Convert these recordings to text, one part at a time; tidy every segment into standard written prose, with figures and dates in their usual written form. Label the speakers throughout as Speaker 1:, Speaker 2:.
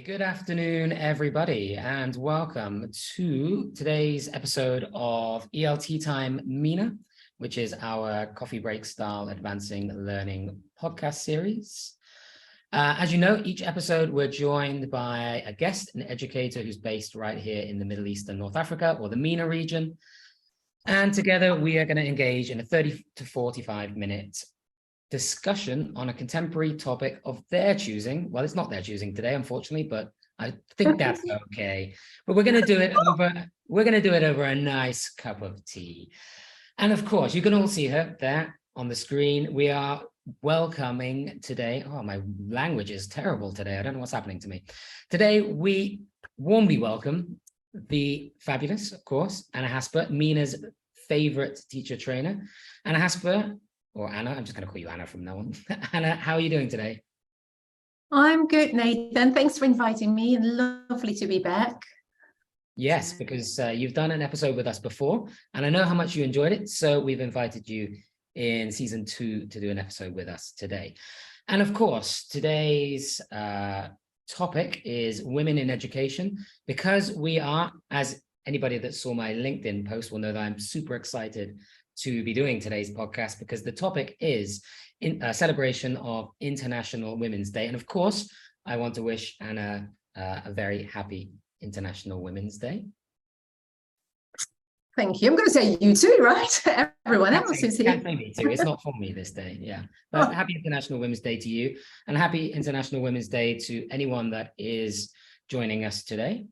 Speaker 1: Good afternoon, everybody, and welcome to today's episode of ELTea-themed MENA, which is our coffee break style advancing learning podcast series. As you know, each episode we're joined by a guest, an educator who's based right here in the Middle East and North Africa, or the MENA region. And together we are going to engage in a 30 to 45 minute discussion on a contemporary topic of their choosing. Well, it's not their choosing today, unfortunately, but I think that's okay. But we're going to do it over a nice cup of tea. And of course, you can all see her there on the screen. We are welcoming today. Oh, my language is terrible today. I don't know what's happening to me. Today, we warmly welcome the fabulous, of course, Anna Hasper, MENA's favorite teacher trainer. Anna Hasper, or Anna, I'm just going to call you Anna from now on. Anna, how are you doing today?
Speaker 2: I'm good, Nathan. Thanks for inviting me. Lovely to be back.
Speaker 1: Yes, because you've done an episode with us before, and I know how much you enjoyed it. So we've invited you in season 2 to do an episode with us today. And of course, today's topic is women in education, because we are, as anybody that saw my LinkedIn post will know, that I'm super excited to be doing today's podcast, because the topic is a celebration of International Women's Day. And of course, I want to wish Anna a very happy International Women's Day.
Speaker 2: Thank you. I'm going to say you too, right? Everyone else is here.
Speaker 1: Can't say me too. It's not for me this day. Yeah. But happy International Women's Day to you, and happy International Women's Day to anyone that is joining us today.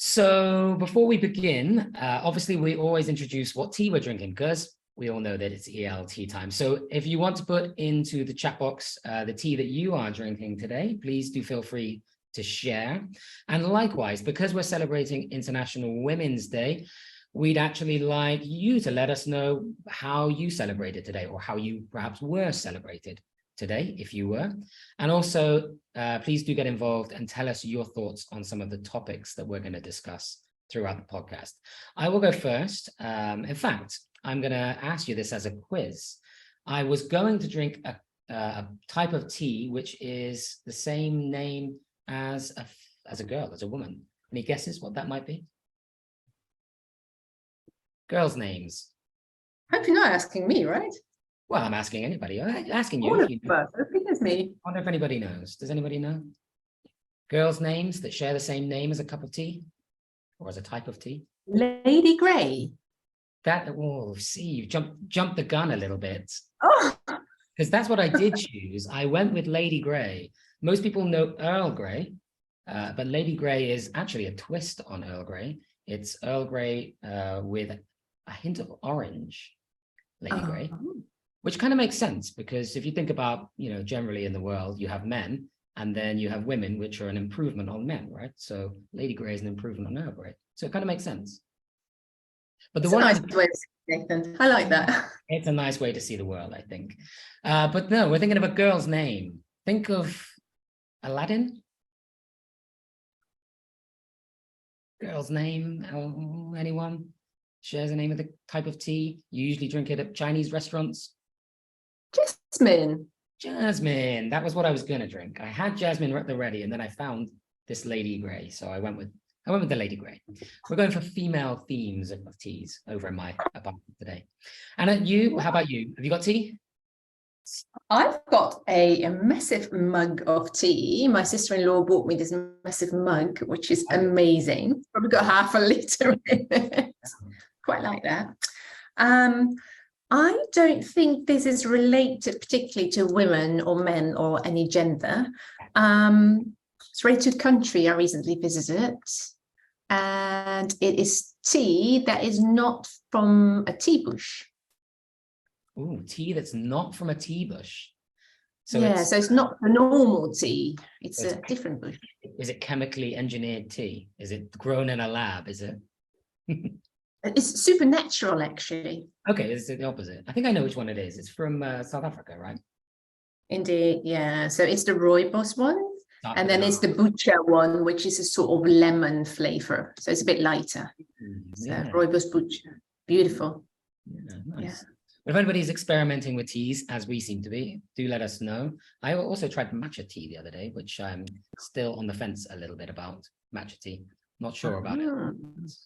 Speaker 1: So before we begin, obviously we always introduce what tea we're drinking, because we all know that it's ELTea time. So if you want to put into the chat box the tea that you are drinking today, please do feel free to share. And likewise, because we're celebrating International Women's Day, we'd actually like you to let us know how you celebrated today, or how you perhaps were celebrated today, if you were. And also, please do get involved and tell us your thoughts on some of the topics that we're going to discuss throughout the podcast. I will go first. In fact, I'm going to ask you this as a quiz. I was going to drink a type of tea which is the same name as a girl, as a woman. Any guesses what that might be? Girls' names.
Speaker 2: Hope you're not asking me, right?
Speaker 1: Well, I'm asking anybody. I'm asking you.
Speaker 2: All of us. I think it's me.
Speaker 1: I wonder if anybody knows. Does anybody know? Girls' names that share the same name as a cup of tea, or as a type of tea?
Speaker 2: Lady Grey.
Speaker 1: That, oh, see, you jumped the gun a little bit.
Speaker 2: Oh,
Speaker 1: Because that's what I did choose. I went with Lady Grey. Most people know Earl Grey, but Lady Grey is actually a twist on Earl Grey. It's Earl Grey with a hint of orange, Lady Grey. Which kind of makes sense, because if you think about, generally in the world, you have men, and then you have women, which are an improvement on men, right? So Lady Grey is an improvement on Earl Grey. So it kind of makes sense. But the
Speaker 2: nice way to see it, Nathan. I like that.
Speaker 1: It's a nice way to see the world, I think. But no, we're thinking of a girl's name. Think of Aladdin. Girl's name, anyone? Shares the name of the type of tea. You usually drink it at Chinese restaurants. Jasmine. That was what I was going to drink. I had jasmine at the ready, and then I found this Lady Grey. So I went with the Lady Grey. We're going for female themes of teas over in my apartment today. Anna, how about you? Have you got tea?
Speaker 2: I've got a massive mug of tea. My sister-in-law bought me this massive mug, which is amazing. Probably got half a litre in it. Quite like that. I don't think this is related particularly to women or men or any gender. It's related to a country I recently visited, and it is tea that is not from a tea bush.
Speaker 1: Ooh, tea that's not from a tea bush. So
Speaker 2: it's not a normal tea. It's a different bush.
Speaker 1: Is it chemically engineered tea? Is it grown in a lab? Is it?
Speaker 2: It's supernatural, actually.
Speaker 1: Okay, it's the opposite. I think I know which one it is. It's from South Africa, right?
Speaker 2: Indeed, yeah. So it's the Rooibos one, and then it's the Buchu one, which is a sort of lemon flavor. So it's a bit lighter. So Rooibos Buchu, beautiful.
Speaker 1: Yeah, nice.
Speaker 2: Yeah.
Speaker 1: But if anybody's experimenting with teas, as we seem to be, do let us know. I also tried matcha tea the other day, which I'm still on the fence a little bit about matcha tea. Not sure about it.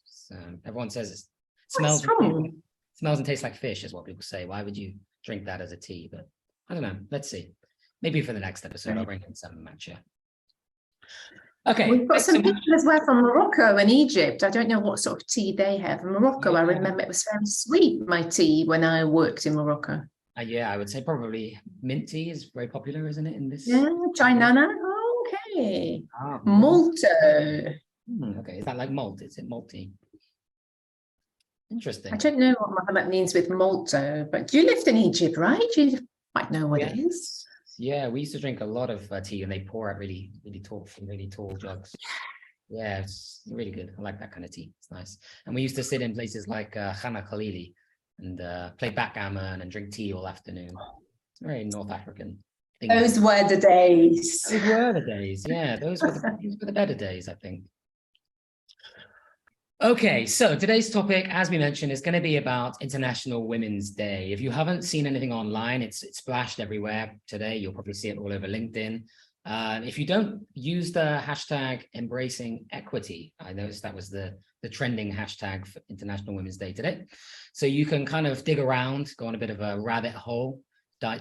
Speaker 1: So everyone says it smells and tastes like fish, is what people say. Why would you drink that as a tea? But I don't know. Let's see. Maybe for the next episode, I'll bring in some matcha. Okay.
Speaker 2: We've got some people as well from Morocco and Egypt. I don't know what sort of tea they have. In Morocco, I remember it was very sweet, my tea, when I worked in Morocco.
Speaker 1: Yeah, I would say probably mint tea is very popular, isn't it? In this.
Speaker 2: Yeah, Chainana. Okay. Malto.
Speaker 1: Okay, is that like malt? Is it malt tea? Interesting.
Speaker 2: I don't know what that means with Malto, but you lived in Egypt, right? You might know what it is.
Speaker 1: Yeah, we used to drink a lot of tea, and they pour out really tall jugs. Yeah, it's really good. I like that kind of tea. It's nice. And we used to sit in places like Khana Khalili and play backgammon and drink tea all afternoon. It's very North African thing.
Speaker 2: Those were the days.
Speaker 1: Those were the days. Yeah, those were the better days, I think. Okay, so today's topic, as we mentioned, is going to be about International Women's Day. If you haven't seen anything online, it's splashed everywhere today. You'll probably see it all over LinkedIn. If you don't use the hashtag embracing equity, I noticed that was the trending hashtag for International Women's Day today. So you can kind of dig around, go on a bit of a rabbit hole,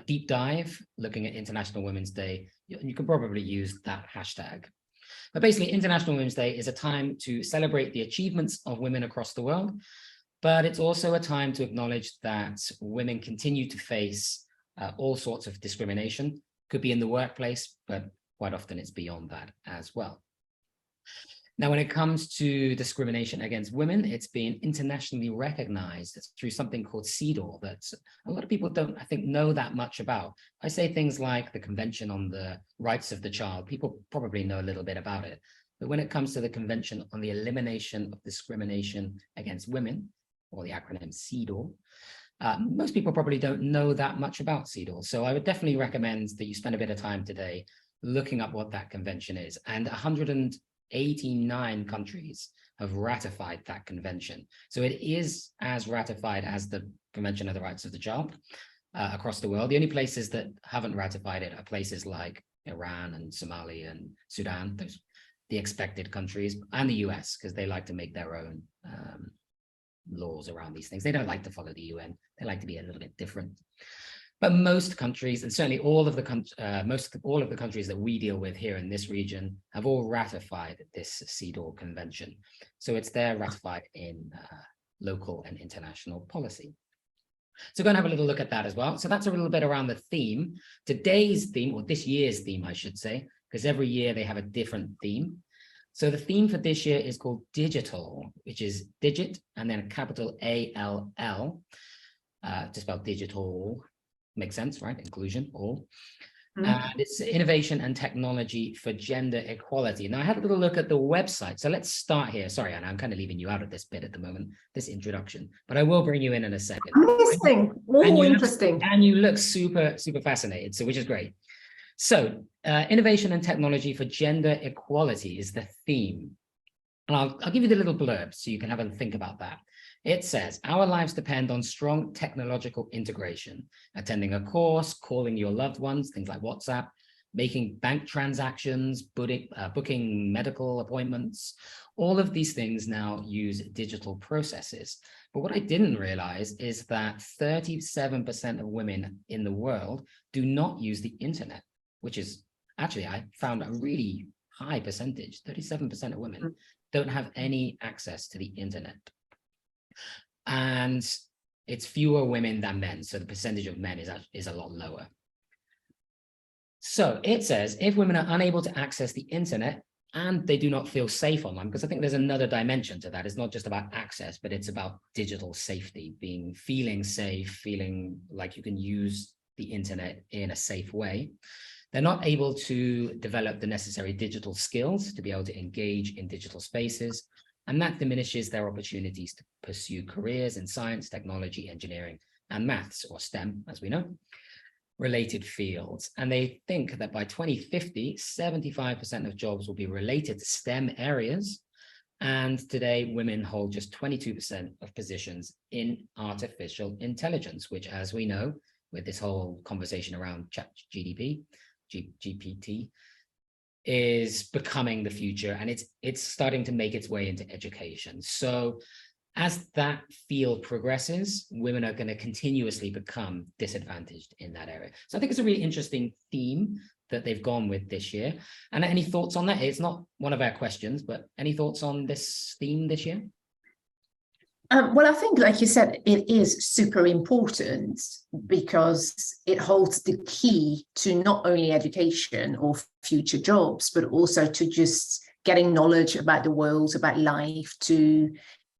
Speaker 1: deep dive, looking at International Women's Day. You can probably use that hashtag. But basically, International Women's Day is a time to celebrate the achievements of women across the world, but it's also a time to acknowledge that women continue to face all sorts of discrimination. Could be in the workplace, but quite often it's beyond that as well. Now, when it comes to discrimination against women, it's been internationally recognized through something called CEDAW that a lot of people don't, I think, know that much about. I say things like the Convention on the Rights of the Child. People probably know a little bit about it. But when it comes to the Convention on the Elimination of Discrimination Against Women, or the acronym CEDAW, most people probably don't know that much about CEDAW. So I would definitely recommend that you spend a bit of time today looking up what that convention is. And 189 countries have ratified that convention. So it is as ratified as the Convention of the Rights of the Child across the world. The only places that haven't ratified it are places like Iran and Somalia and Sudan, those the expected countries, and the US, because they like to make their own laws around these things. They don't like to follow the UN. They like to be a little bit different. But most countries, and certainly all of the countries that we deal with here in this region, have all ratified this CEDAW convention. So it's there ratified in local and international policy. So go and have a little look at that as well. So that's a little bit around the theme. Today's theme, or this year's theme, I should say, because every year they have a different theme. So the theme for this year is called digital, which is digit and then a capital ALL, to spell digital. Makes sense, right? Inclusion, all. And it's innovation and technology for gender equality. Now, I had a little look at the website. So let's start here. Sorry, Anna, I'm kind of leaving you out of this bit at the moment, this introduction, but I will bring you in a second.
Speaker 2: Amazing. Oh, interesting.
Speaker 1: And you look super, super fascinated, so which is great. So innovation and technology for gender equality is the theme. And I'll give you the little blurb so you can have a think about that. It says, our lives depend on strong technological integration, attending a course, calling your loved ones, things like WhatsApp, making bank transactions, booking medical appointments. All of these things now use digital processes. But what I didn't realize is that 37% of women in the world do not use the internet, which is actually, I found a really high percentage. 37% of women don't have any access to the internet. And it's fewer women than men, so the percentage of men is a lot lower. So it says, if women are unable to access the internet and they do not feel safe online, because I think there's another dimension to that. It's not just about access, but it's about digital safety, feeling safe, feeling like you can use the internet in a safe way. They're not able to develop the necessary digital skills to be able to engage in digital spaces. And that diminishes their opportunities to pursue careers in science, technology, engineering, and maths, or STEM, as we know, related fields. And they think that by 2050, 75% of jobs will be related to STEM areas, And today, women hold just 22% of positions in artificial intelligence, which, as we know, with this whole conversation around GPT, is becoming the future, and it's starting to make its way into education. So as that field progresses, women are going to continuously become disadvantaged in that area. So I think it's a really interesting theme that they've gone with this year. And any thoughts on that? It's not one of our questions, but any thoughts on this theme this year?
Speaker 2: Well, I think, like you said, it is super important because it holds the key to not only education or future jobs, but also to just getting knowledge about the world, about life, to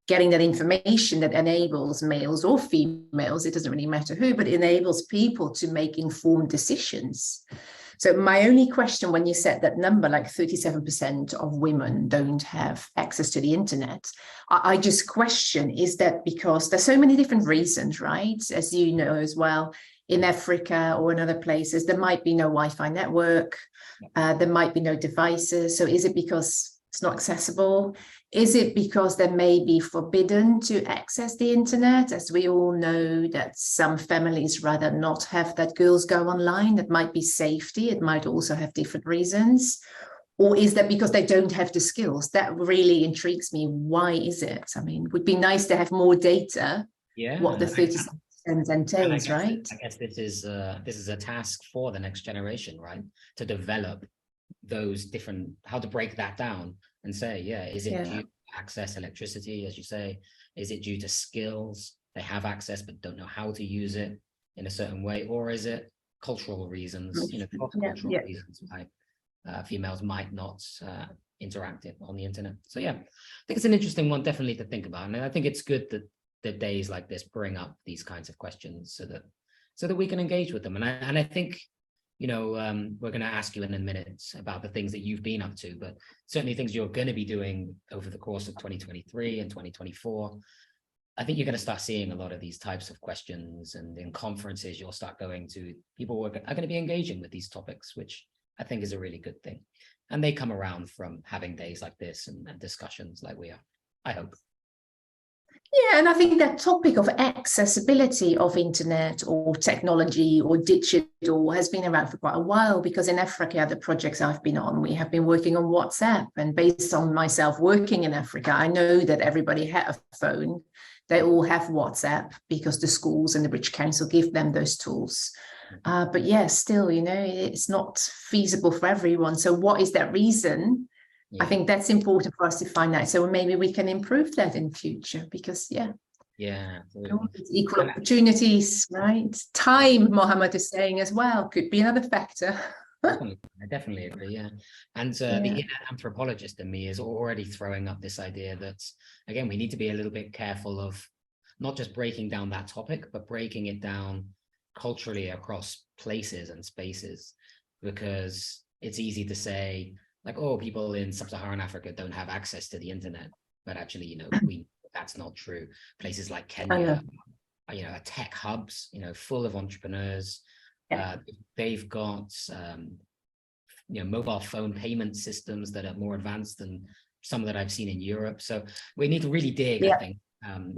Speaker 2: getting that information that enables males or females, it doesn't really matter who, but enables people to make informed decisions. So my only question when you set that number, like 37% of women don't have access to the internet, I just question, is that because there's so many different reasons, right? As you know as well, in Africa or in other places, there might be no Wi-Fi network, there might be no devices. So is it because it's not accessible? Is it because they may be forbidden to access the internet? As we all know that some families rather not have that girls go online. That might be safety. It might also have different reasons. Or is that because they don't have the skills? That really intrigues me. Why is it? I mean, it would be nice to have more data.
Speaker 1: Yeah.
Speaker 2: What the 37% entails, right?
Speaker 1: I guess this is a task for the next generation, right? To develop those different, how to break that down and say, is it due to access electricity, as you say? Is it due to skills? They have access but don't know how to use it in a certain way, or is it cultural reasons, cross-cultural reasons why females might not interact on the internet? So I think it's an interesting one, definitely, to think about. And I think it's good that days like this bring up these kinds of questions so that we can engage with them. And I think, we're going to ask you in a minute about the things that you've been up to, but certainly things you're going to be doing over the course of 2023 and 2024. I think you're going to start seeing a lot of these types of questions, and in conferences you'll start going to, people are going to be engaging with these topics, which I think is a really good thing. And they come around from having days like this and discussions like we are, I hope.
Speaker 2: Yeah, and I think that topic of accessibility of internet or technology or digital has been around for quite a while, because in Africa, the projects I've been on, we have been working on WhatsApp. And based on myself working in Africa, I know that everybody had a phone. They all have WhatsApp because the schools and the British Council give them those tools. But still, it's not feasible for everyone. So what is that reason? I think that's important for us to find out. So maybe we can improve that in future, because equal opportunities, right? Time, Mohammed is saying as well, could be another factor.
Speaker 1: I definitely agree. Yeah. And the inner anthropologist in me is already throwing up this idea that, again, we need to be a little bit careful of not just breaking down that topic, but breaking it down culturally across places and spaces, because it's easy to say, like, oh, people in sub-Saharan Africa don't have access to the internet, but actually, that's not true. Places like Kenya, are tech hubs, full of entrepreneurs. They've got, mobile phone payment systems that are more advanced than some that I've seen in Europe. So we need to really dig, I think, and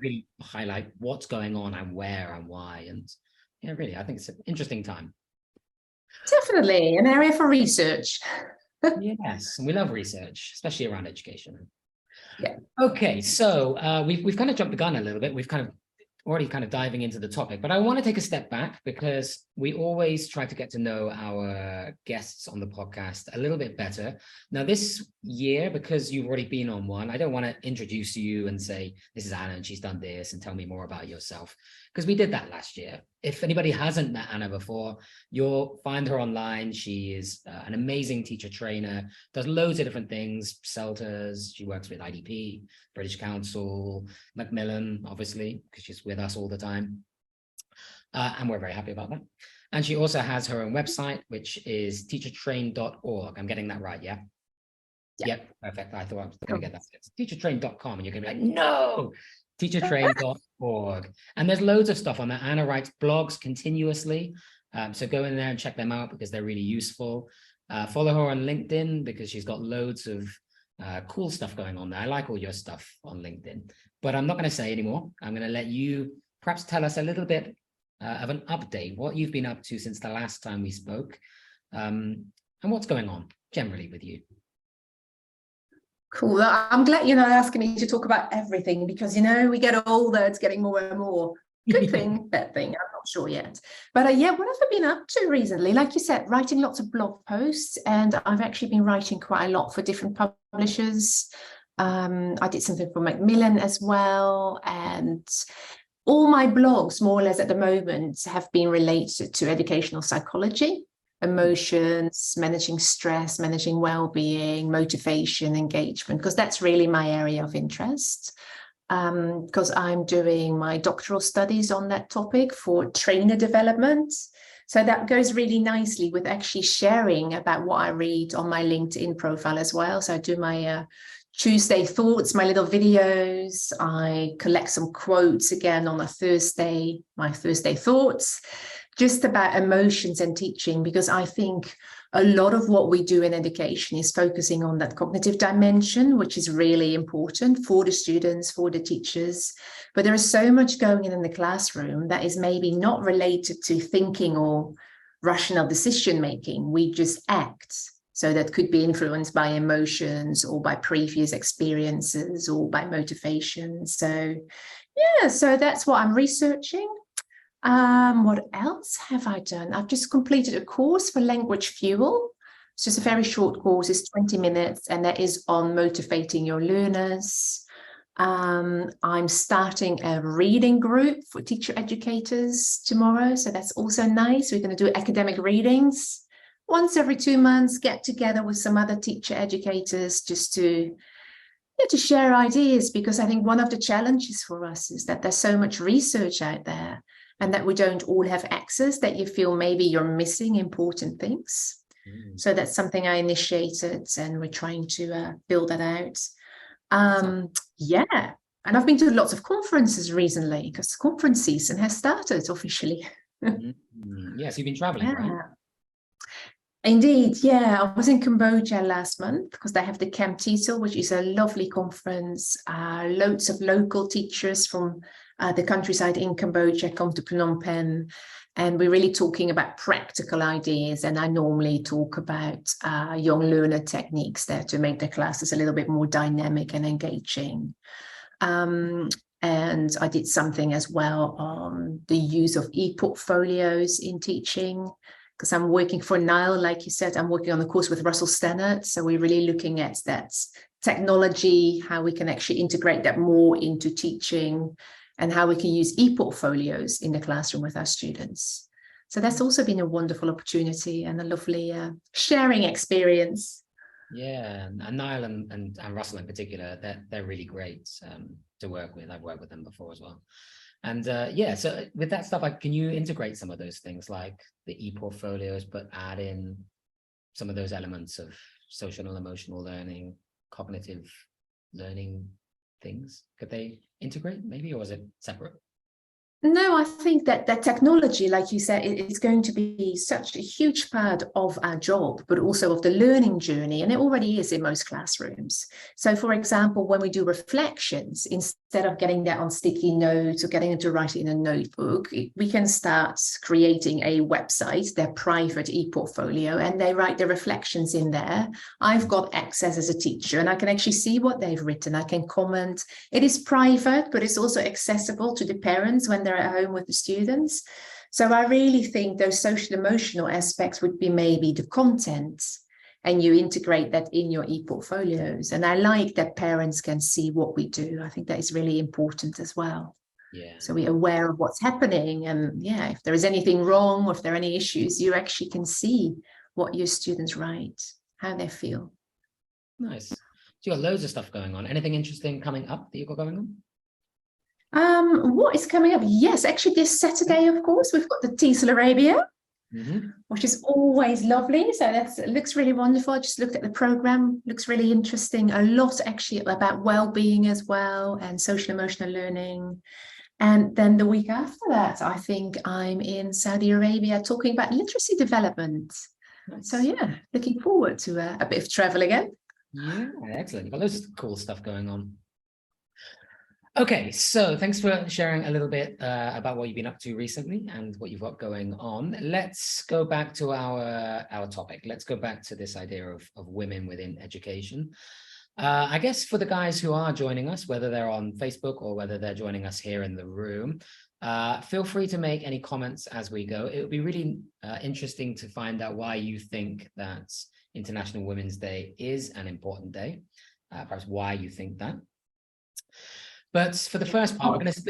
Speaker 1: really highlight what's going on and where and why. And really, I think it's an interesting time.
Speaker 2: Definitely an area for research.
Speaker 1: Yes, we love research, especially around education. Okay, so we've kind of jumped the gun a little bit. We've already diving into the topic, but I want to take a step back, because we always try to get to know our guests on the podcast a little bit better. Now this year, because you've already been on one, I don't want to introduce you and say, this is Anna and she's done this, and tell me more about yourself, because we did that last year. If anybody hasn't met Anna before, you'll find her online. She is an amazing teacher trainer, does loads of different things, CELTAs, she works with IDP, British Council, Macmillan, obviously, because she's with us all the time. And we're very happy about that. And she also has her own website, which is teachertrain.org. I'm getting that right, yeah? Yep, perfect. I thought I was going to get that. It's teachertrain.com, and you're going to be like, no! Teachertrain.org. And there's loads of stuff on there. Anna writes blogs continuously. So go in there and check them out, because they're really useful. Follow her on LinkedIn, because she's got loads of cool stuff going on there. I like all your stuff on LinkedIn, but I'm not going to say anymore. I'm going to let you perhaps tell us a little bit of an update, what you've been up to since the last time we spoke, and what's going on generally with you.
Speaker 2: Cool. I'm glad you're not asking me to talk about everything, because, we get older, it's getting more and more. Good thing, bad thing, I'm not sure yet. But yeah, what have I been up to recently? Like you said, writing lots of blog posts, and I've actually been writing quite a lot for different publishers. I did something for Macmillan as well, and all my blogs, more or less at the moment, have been related to educational psychology, emotions, managing stress, managing well-being, motivation, engagement, because that's really my area of interest. Because I'm doing my doctoral studies on that topic for trainer development. So that goes really nicely with actually sharing about what I read on my LinkedIn profile as well. So I do my Tuesday thoughts, my little videos. I collect some quotes again on a Thursday, my Thursday thoughts, just about emotions and teaching, because I think a lot of what we do in education is focusing on that cognitive dimension, which is really important for the students, for the teachers. But there is so much going in the classroom that is maybe not related to thinking or rational decision making. We just act. So that could be influenced by emotions or by previous experiences or by motivation. So yeah, so that's what I'm researching. What else have I done? I've just completed a course for Language Fuel. It's just a very short course, it's 20 minutes, and that is on motivating your learners. I'm starting a reading group for teacher educators tomorrow, so that's also nice. We're going to do academic readings once every 2 months, get together with some other teacher educators just to share ideas, because I think one of the challenges for us is that there's so much research out there, and that we don't all have access, that you feel maybe you're missing important things. So that's something I initiated, and we're trying to build that out. Yeah, and I've been to lots of conferences recently, because conference season has started officially.
Speaker 1: Yes, you've been traveling, right?
Speaker 2: Indeed, yeah. I was in Cambodia last month because they have the Camp Teetal, which is a lovely conference. Loads of local teachers from the countryside in Cambodia come to Phnom Penh, and we're really talking about practical ideas. And I normally talk about young learner techniques there to make the classes a little bit more dynamic and engaging. And I did something as well on the use of e-portfolios in teaching, because I'm working for Nile, like you said, I'm working on the course with Russell Stannard. So we're really looking at that technology, how we can actually integrate that more into teaching, and how we can use e-portfolios in the classroom with our students. So that's also been a wonderful opportunity and a lovely sharing experience.
Speaker 1: Yeah, and Niall and Russell in particular, they're really great to work with. I've worked with them before as well. And yeah, so with that stuff, can you integrate some of those things like the e-portfolios, but add in some of those elements of social and emotional learning, cognitive learning things? Could they integrate maybe, or is it separate?
Speaker 2: No, I think that technology, like you said, is going to be such a huge part of our job, but also of the learning journey. And it already is in most classrooms. So, for example, when we do reflections, instead of getting that on sticky notes or getting them to write it in a notebook, we can start creating a website, their private e-portfolio, and they write the reflections in there. I've got access as a teacher, and I can actually see what they've written. I can comment. It is private, but it's also accessible to the parents when they're at home with the students. So I really think those social emotional aspects would be maybe the content, and you integrate that in your e-portfolios. And I like that parents can see what we do. I think that is really important as well. Yeah. So we're aware of what's happening, and yeah, if there is anything wrong or if there are any issues, you actually can see what your students write, how they feel.
Speaker 1: Nice. So you got loads of stuff going on. Anything interesting coming up that you've got going on?
Speaker 2: What is coming up? Yes, actually this Saturday, of course, we've got the Teasel Arabia, which is always lovely. So it looks really wonderful. I just looked at the program, looks really interesting. A lot actually about well-being as well, and social emotional learning. And then the week after that, I think I'm in Saudi Arabia talking about literacy development. Nice. So yeah, looking forward to a bit of travel again.
Speaker 1: Yeah, excellent. You've got loads of cool stuff going on. Okay, so thanks for sharing a little bit about what you've been up to recently and what you've got going on. Let's go back to our topic. Let's go back to this idea of women within education. I guess for the guys who are joining us, whether they're on Facebook or whether they're joining us here in the room, feel free to make any comments as we go. It would be really interesting to find out why you think that International Women's Day is an important day, perhaps why you think that. But for the first part, we're going to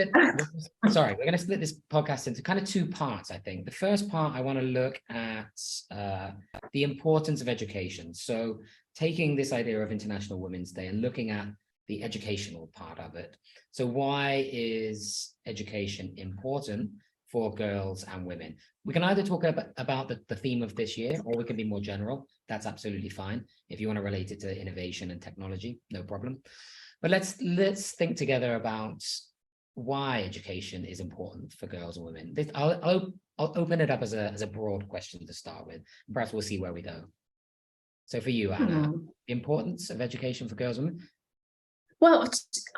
Speaker 1: split this podcast into kind of two parts, I think. The first part, I want to look at the importance of education. So taking this idea of International Women's Day and looking at the educational part of it. So why is education important for girls and women? We can either talk about the theme of this year, or we can be more general. That's absolutely fine. If you want to relate it to innovation and technology, no problem. But let's think together about why education is important for girls and women. I'll open it up as a broad question to start with. Perhaps we'll see where we go. So for you, Anna, the importance of education for girls and women?
Speaker 2: Well,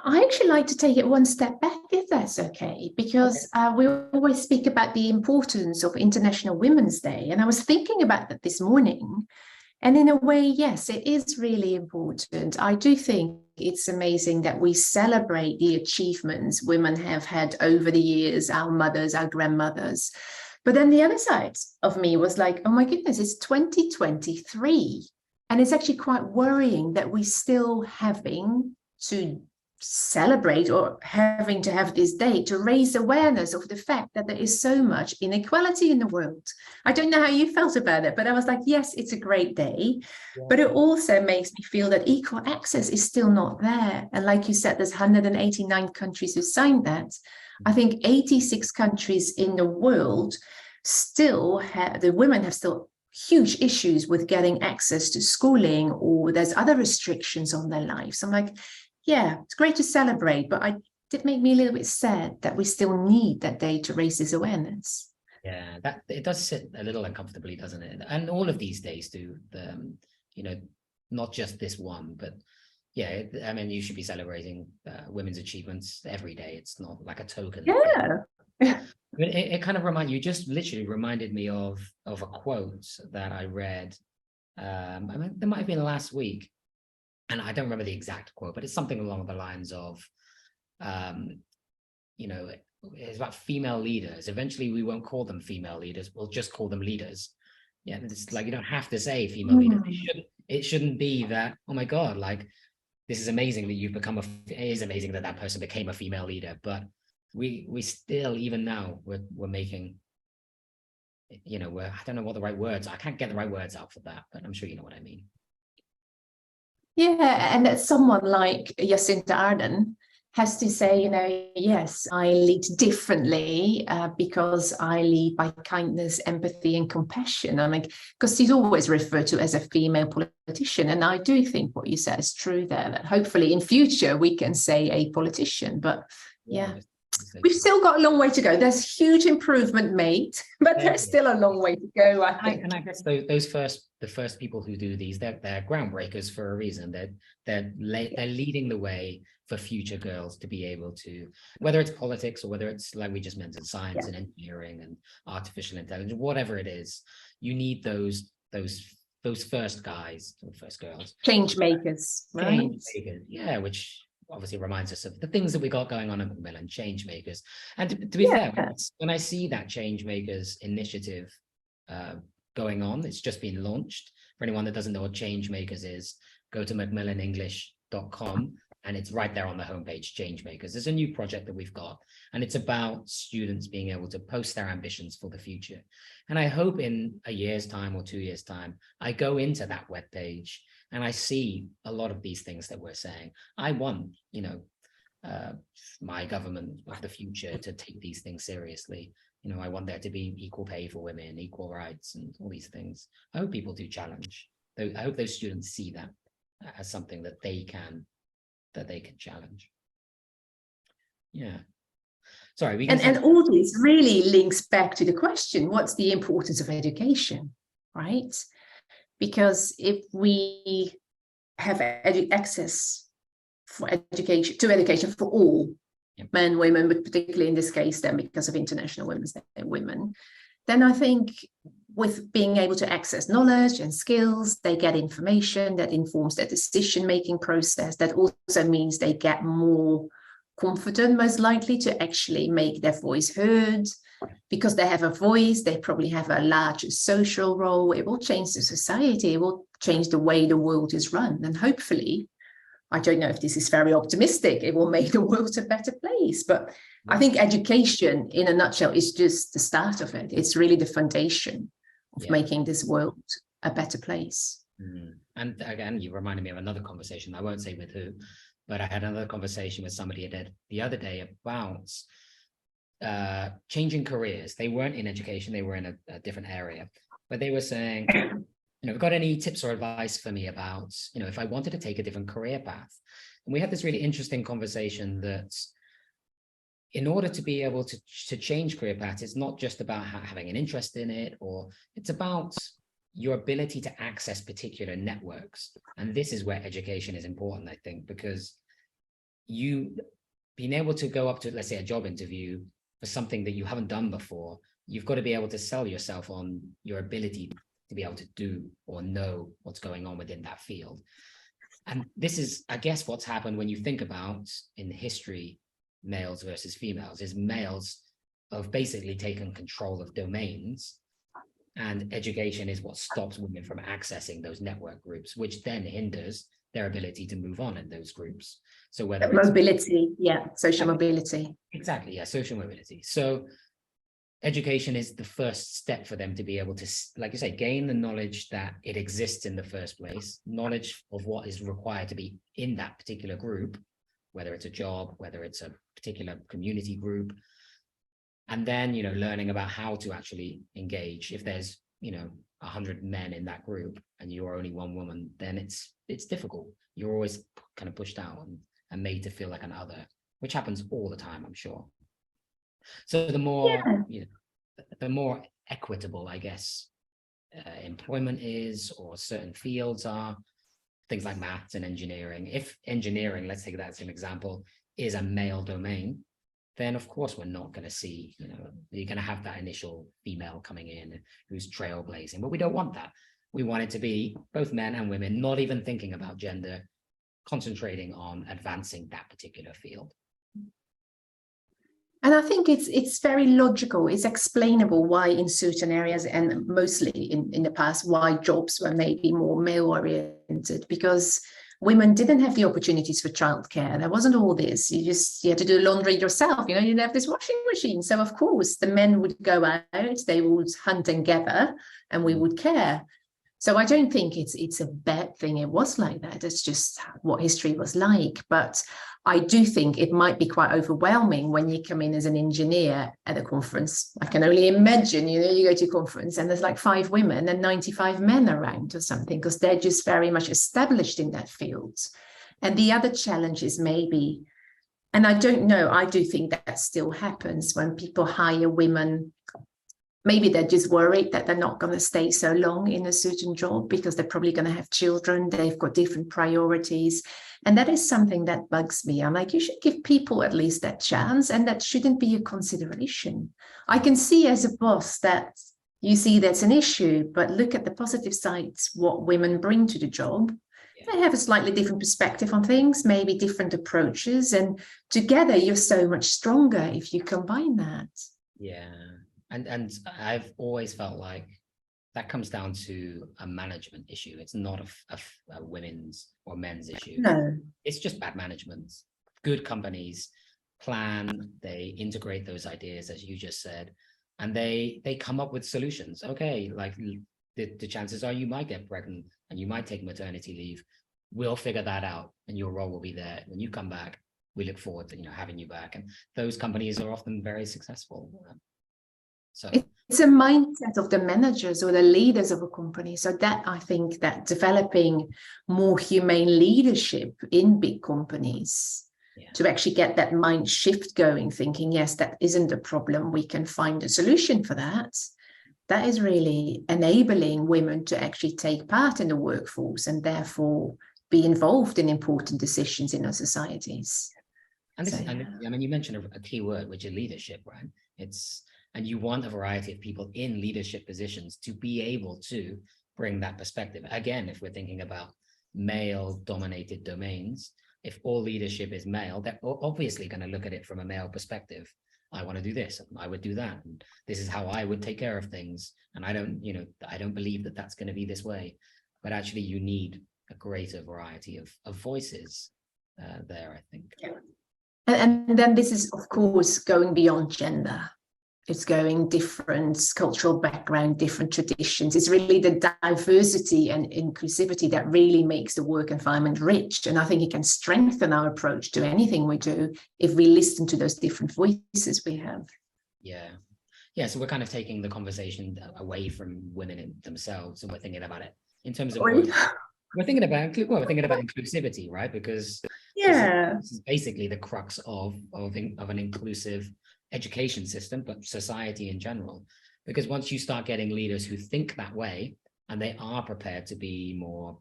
Speaker 2: I actually like to take it one step back, if that's okay, because we always speak about the importance of International Women's Day. And I was thinking about that this morning. And in a way, yes, it is really important. I do think it's amazing that we celebrate the achievements women have had over the years, our mothers, our grandmothers. But then the other side of me was like, oh my goodness, it's 2023. And it's actually quite worrying that we're still having to celebrate or having to have this day to raise awareness of the fact that there is so much inequality in the world. I don't know how you felt about it, but I was like, yes, it's a great day, but it also makes me feel that equal access is still not there. And like you said, there's 189 countries who signed that. I think 86 countries in the world still have, the women have still huge issues with getting access to schooling, or there's other restrictions on their lives. I'm like, yeah, it's great to celebrate, but it did make me a little bit sad that we still need that day to raise this awareness.
Speaker 1: Yeah, that it does sit a little uncomfortably, doesn't it? And all of these days do. Not just this one, but yeah, I mean, you should be celebrating women's achievements every day. It's not like a token.
Speaker 2: Yeah.
Speaker 1: I mean, it kind of you just literally reminded me of a quote that I read. I mean, there might have been last week. And I don't remember the exact quote, but it's something along the lines of, it's about female leaders. Eventually, we won't call them female leaders. We'll just call them leaders. Yeah, it's like, you don't have to say female leaders. It shouldn't be that, oh my God, like, this is amazing that you've become it is amazing that person became a female leader. But we still, even now, we're making, I don't know what the right words are. I can't get the right words out for that, but I'm sure you know what I mean.
Speaker 2: Yeah, and that someone like Jacinta Ardern has to say, yes, I lead differently because I lead by kindness, empathy, and compassion. I mean, because she's always referred to as a female politician. And I do think what you said is true there, that hopefully in future we can say a politician. But yeah, we've still got a long way to go. There's huge improvement made, but there's still a long way to go, I think.
Speaker 1: And I guess the first people who do these, they're groundbreakers for a reason. They're leading the way for future girls to be able to, whether it's politics or whether it's, like we just mentioned, science and engineering and artificial intelligence, whatever it is, you need those first guys or first girls.
Speaker 2: Change makers, right?
Speaker 1: Change makers, yeah, which obviously reminds us of the things that we got going on at Macmillan, change makers. And to be fair, when I see that change makers initiative going on, it's just been launched. For anyone that doesn't know what change makers is, go to macmillanenglish.com and it's right there on the homepage, change makers. There's a new project that we've got, and it's about students being able to post their ambitions for the future. And I hope in a year's time or 2 years' time, I go into that webpage and I see a lot of these things that we're saying. I want, my government of the future to take these things seriously. I want there to be equal pay for women, equal rights, and all these things. I hope people do challenge. I hope those students see that as something that they can challenge. Yeah. Sorry.
Speaker 2: And all this really links back to the question, what's the importance of education, right? Because if we have access for education for all men, women, but particularly in this case, then because of International Women's Day, women, then I think with being able to access knowledge and skills, they get information that informs their decision-making process. That also means they get more confident, most likely, to actually make their voice heard. Because they have a voice, they probably have a larger social role. It will change the society. It will change the way the world is run. And hopefully, I don't know if this is very optimistic, it will make the world a better place. But I think education, in a nutshell, is just the start of it. It's really the foundation of making this world a better place.
Speaker 1: And again, you reminded me of another conversation. I won't say with who, but I had another conversation with somebody the other day about changing careers. They weren't in education, they were in a different area, but they were saying, have you got any tips or advice for me about, if I wanted to take a different career path? And we had this really interesting conversation that in order to be able to change career paths, it's not just about having an interest in it, or it's about your ability to access particular networks. And this is where education is important, I think, because you being able to go up to, let's say, a job interview for something that you haven't done before, you've got to be able to sell yourself on your ability to be able to do or know what's going on within that field. And this is, I guess, what's happened when you think about in history, males versus females, is males have basically taken control of domains, and education is what stops women from accessing those network groups, which then hinders their ability to move on in those groups. So whether
Speaker 2: mobility, social mobility.
Speaker 1: Exactly, social mobility. So education is the first step for them to be able to, like you say, gain the knowledge that it exists in the first place, knowledge of what is required to be in that particular group, whether it's a job, whether it's a particular community group, and then, learning about how to actually engage. If there's, 100 men in that group and you're only one woman, then it's difficult. You're always kind of pushed out and made to feel like an other, which happens all the time, I'm sure. So the more, the more equitable, I guess, employment is, or certain fields are, things like maths and engineering. If engineering, let's take that as an example, is a male domain, then of course we're not going to see, you're going to have that initial female coming in who's trailblazing, but we don't want that. We want it to be both men and women, not even thinking about gender, concentrating on advancing that particular field.
Speaker 2: And I think it's very logical, it's explainable why in certain areas, and mostly in the past, why jobs were maybe more male-oriented, because women didn't have the opportunities for childcare. There wasn't all this. You had to do laundry yourself. You didn't have this washing machine. So of course, the men would go out, they would hunt and gather, and we would care. So I don't think it's a bad thing. It was like that. It's just what history was like. But I do think it might be quite overwhelming when you come in as an engineer at a conference. I can only imagine, you go to a conference and there's like 5 women and 95 men around or something, because they're just very much established in that field. And the other challenge is maybe, and I don't know, I do think that still happens when people hire women. Maybe they're just worried that they're not going to stay so long in a certain job because they're probably going to have children. They've got different priorities. And that is something that bugs me. I'm like, you should give people at least that chance, and that shouldn't be a consideration. I can see as a boss that you see that's an issue, but look at the positive sides, what women bring to the job. They have a slightly different perspective on things, maybe different approaches. And together you're so much stronger if you combine that.
Speaker 1: Yeah. And I've always felt like that comes down to a management issue. It's not a women's or men's issue.
Speaker 2: No.
Speaker 1: It's just bad management. Good companies plan, they integrate those ideas, as you just said, and they come up with solutions. Okay, like the chances are you might get pregnant and you might take maternity leave. We'll figure that out and your role will be there. When you come back, we look forward to having you back. And those companies are often very successful. So
Speaker 2: it's a mindset of the managers or the leaders of a company. So that I think that developing more humane leadership in big companies to actually get that mind shift going, thinking, yes, that isn't a problem. We can find a solution for that. That is really enabling women to actually take part in the workforce and therefore be involved in important decisions in our societies.
Speaker 1: And this, I mean, you mentioned a key word, which is leadership, right? And you want a variety of people in leadership positions to be able to bring that perspective. Again, if we're thinking about male-dominated domains, if all leadership is male, they're obviously going to look at it from a male perspective. I want to do this, and I would do that, and this is how I would take care of things. And I don't believe that that's going to be this way. But actually, you need a greater variety of voices there, I think.
Speaker 2: Yeah. And then this is, of course, going beyond gender. It's going different cultural background, different traditions. It's really the diversity and inclusivity that really makes the work environment rich. And I think it can strengthen our approach to anything we do if we listen to those different voices we have.
Speaker 1: Yeah. Yeah. So we're kind of taking the conversation away from women themselves, and we're thinking about it in terms of we're thinking about inclusivity, right? Because this is basically the crux of an inclusive education system, but society in general. Because once you start getting leaders who think that way, and they are prepared to be more,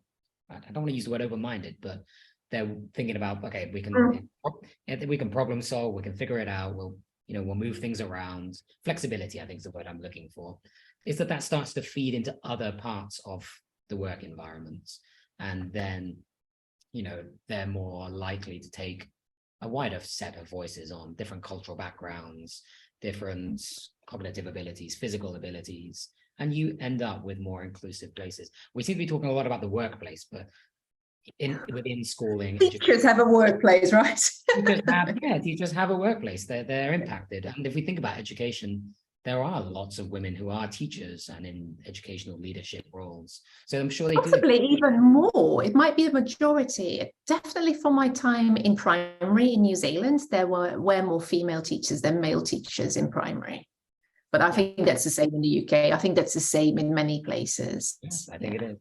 Speaker 1: I don't want to use the word open-minded, but they're thinking about, okay, we can problem solve, we can figure it out, we'll move things around. Flexibility, I think, is the word I'm looking for. Is that starts to feed into other parts of the work environments, and then they're more likely to take a wider set of voices on different cultural backgrounds, different cognitive abilities, physical abilities, and you end up with more inclusive places. We seem to be talking a lot about the workplace, but within schooling,
Speaker 2: teachers have a workplace, right?
Speaker 1: Teachers have a workplace. They're impacted, and if we think about education, there are lots of women who are teachers and in educational leadership roles. So I'm sure they
Speaker 2: possibly even more. It might be a majority. Definitely from my time in primary in New Zealand, there were more female teachers than male teachers in primary. But I think that's the same in the UK. I think that's the same in many places.
Speaker 1: Yes, I think it is.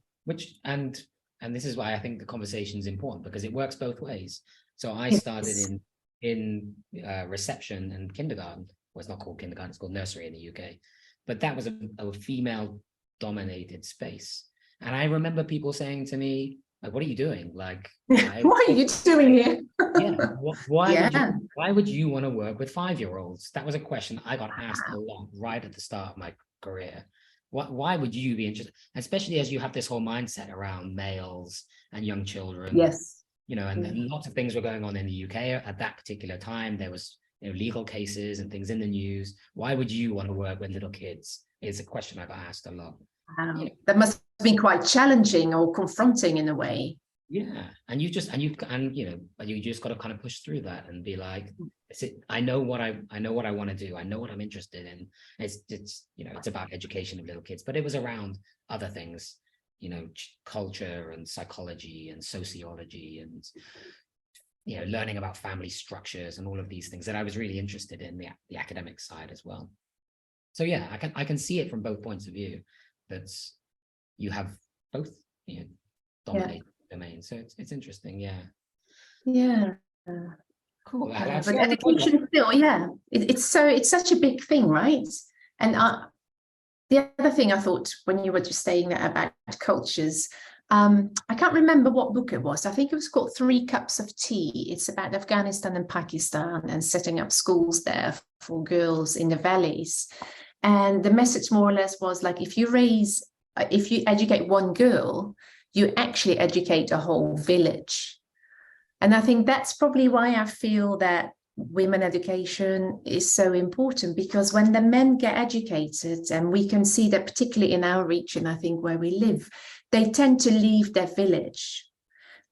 Speaker 1: And this is why I think the conversation is important, because it works both ways. So I started in reception and kindergarten. Well, it's not called kindergarten, it's called nursery in the UK. But that was a female-dominated space. And I remember people saying to me, like, what are you doing? Like,
Speaker 2: what are you doing here?
Speaker 1: Why would you want to work with 5-year-olds? That was a question I got asked a lot right at the start of my career. Why would you be interested? Especially as you have this whole mindset around males and young children.
Speaker 2: Yes.
Speaker 1: And lots of things were going on in the UK at that particular time. There was legal cases and things in the news. Why would you want to work with little kids? Is a question I've asked a lot.
Speaker 2: Wow. That must have been quite challenging or confronting in a way.
Speaker 1: Yeah, and you just got to kind of push through that and be like, I know what I want to do. I know what I'm interested in. It's about education of little kids, but it was around other things, culture and psychology and sociology and learning about family structures and all of these things that I was really interested in, the academic side as well. So yeah, I can see it from both points of view, that you have both dominated domains. So it's interesting, yeah. Cool.
Speaker 2: But education still, it's such a big thing, right? And the other thing I thought when you were just saying that about cultures, I can't remember what book it was. I think it was called 3 Cups of Tea. It's about Afghanistan and Pakistan and setting up schools there for girls in the valleys. And the message more or less was like, if you educate one girl, you actually educate a whole village. And I think that's probably why I feel that women education is so important, because when the men get educated, and we can see that particularly in our region, I think where we live, they tend to leave their village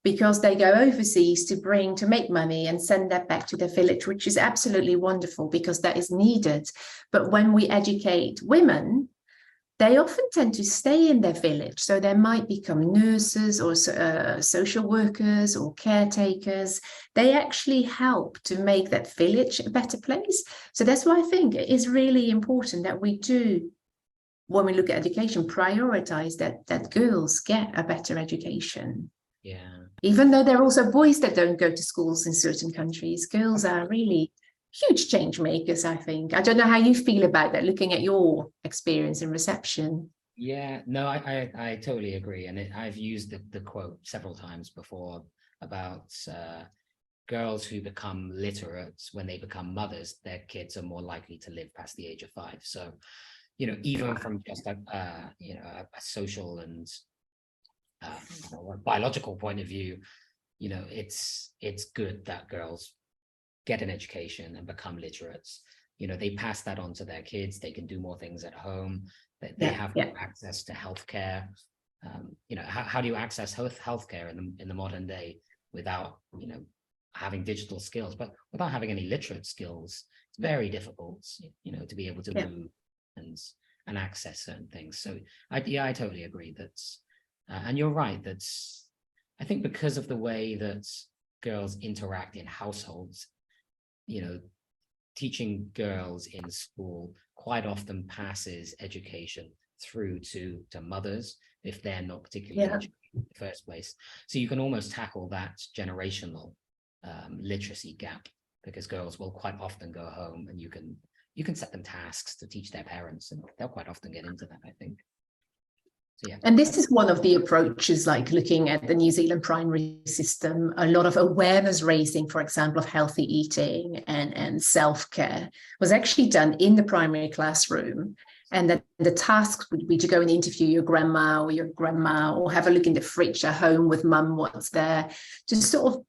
Speaker 2: because they go overseas to make money and send that back to their village, which is absolutely wonderful because that is needed. But when we educate women, they often tend to stay in their village. So they might become nurses or social workers or caretakers. They actually help to make that village a better place. So that's why I think it is really important that we do, when we look at education, prioritize that girls get a better education.
Speaker 1: Yeah.
Speaker 2: Even though there are also boys that don't go to schools in certain countries, girls are really huge change makers, I think. I don't know how you feel about that, looking at your experience in reception.
Speaker 1: Yeah, no, I totally agree. And I've used the quote several times before about girls who become literate when they become mothers, their kids are more likely to live past the age of 5. So, even from just a social and a biological point of view, it's good that girls get an education and become literate. They pass that on to their kids. They can do more things at home. They have access to healthcare. How do you access healthcare in the modern day without having digital skills, but without having any literate skills? It's very difficult, to be able to move and access certain things. So I totally agree that, and you're right, that I think because of the way that girls interact in households, teaching girls in school quite often passes education through to mothers if they're not particularly educated in the first place. So you can almost tackle that generational literacy gap, because girls will quite often go home and you can set them tasks to teach their parents, and they'll quite often get into that, I think. So, yeah.
Speaker 2: And this is one of the approaches, like looking at the New Zealand primary system, a lot of awareness raising, for example, of healthy eating and self-care was actually done in the primary classroom. And that the task would be to go and interview your grandma or have a look in the fridge at home with mum, what's there, to sort of,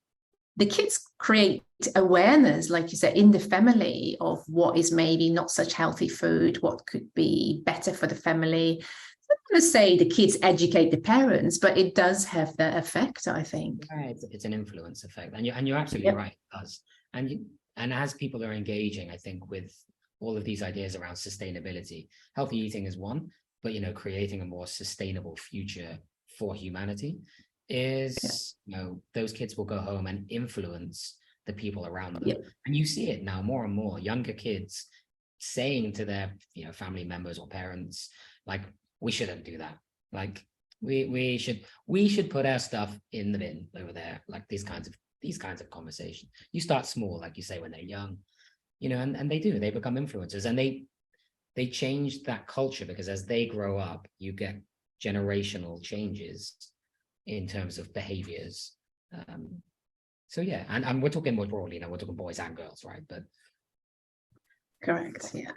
Speaker 2: the kids create awareness, like you said, in the family of what is maybe not such healthy food, what could be better for the family. I'm not going to say the kids educate the parents, but it does have that effect, I think.
Speaker 1: Yeah, it's an influence effect, and you're absolutely right. It does, and as people are engaging, I think, with all of these ideas around sustainability, healthy eating is one, but creating a more sustainable future for humanity is, those kids will go home and influence the people around them. And you see it now more and more, younger kids saying to their family members or parents, like, we shouldn't do that, like we should put our stuff in the bin over there, like these kinds of conversations. You start small, like you say, when they're young, and they become influencers, and they change that culture, because as they grow up, you get generational changes in terms of behaviors. So yeah, and we're talking more broadly now, we're talking boys and girls, right? But
Speaker 2: correct, yeah,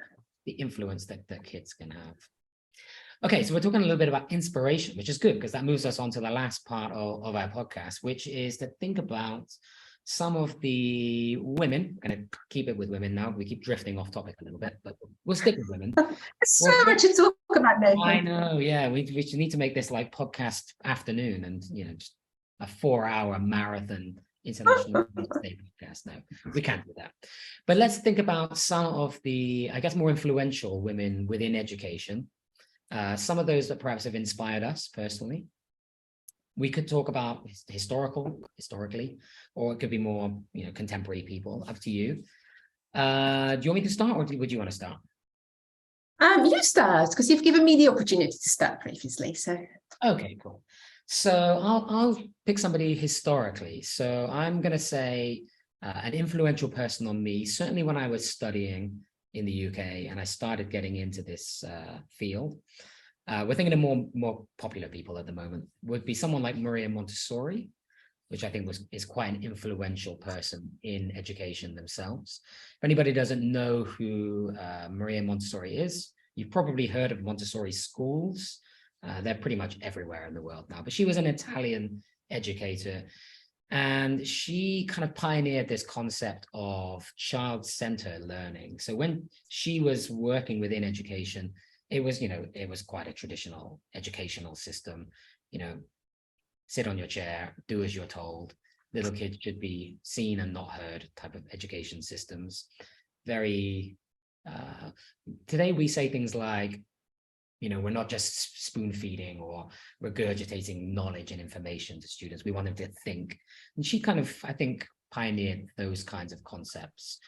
Speaker 1: the influence that kids can have. Okay, so we're talking a little bit about inspiration, which is good, because that moves us on to the last part of our podcast, which is to think about some of the women. I'm going to keep it with women now. We keep drifting off topic a little bit, but we'll stick with women.
Speaker 2: So much to talk about, Nathan.
Speaker 1: I know, yeah. We need to make this like podcast afternoon, and just a 4-hour marathon international podcast. No, we can't do that. But let's think about some of the, I guess, more influential women within education. Some of those that perhaps have inspired us personally. We could talk about historically, or it could be more, contemporary people. Up to you. Do you want me to start, or would you want to start?
Speaker 2: You start, because you've given me the opportunity to start previously. So
Speaker 1: okay, cool. So I'll pick somebody historically. So I'm going to say an influential person on me, certainly when I was studying in the UK and I started getting into this field. We're thinking of more popular people at the moment, would be someone like Maria Montessori, which I think is quite an influential person in education themselves. If anybody doesn't know who Maria Montessori is, you've probably heard of Montessori schools. They're pretty much everywhere in the world now, but she was an Italian educator, and she kind of pioneered this concept of child-centered learning. So when she was working within education, it was quite a traditional educational system. Sit on your chair, do as you're told. Little kids should be seen and not heard type of education systems. Very, today we say things like, we're not just spoon feeding or regurgitating knowledge and information to students. We want them to think. And she kind of, I think, pioneered those kinds of concepts.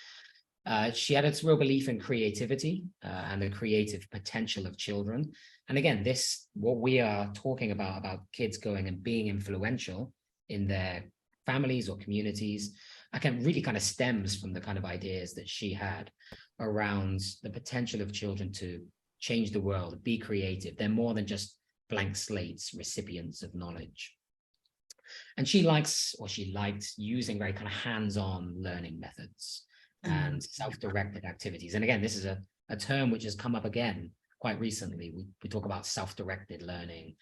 Speaker 1: She had its real belief in creativity and the creative potential of children. And again, what we are talking about kids going and being influential in their families or communities, really kind of stems from the kind of ideas that she had around the potential of children to change the world, be creative. They're more than just blank slates, recipients of knowledge. And she likes, or she liked, using very kind of hands-on learning methods and self-directed activities. And again, this is a term which has come up again quite recently. We talk about self-directed learning,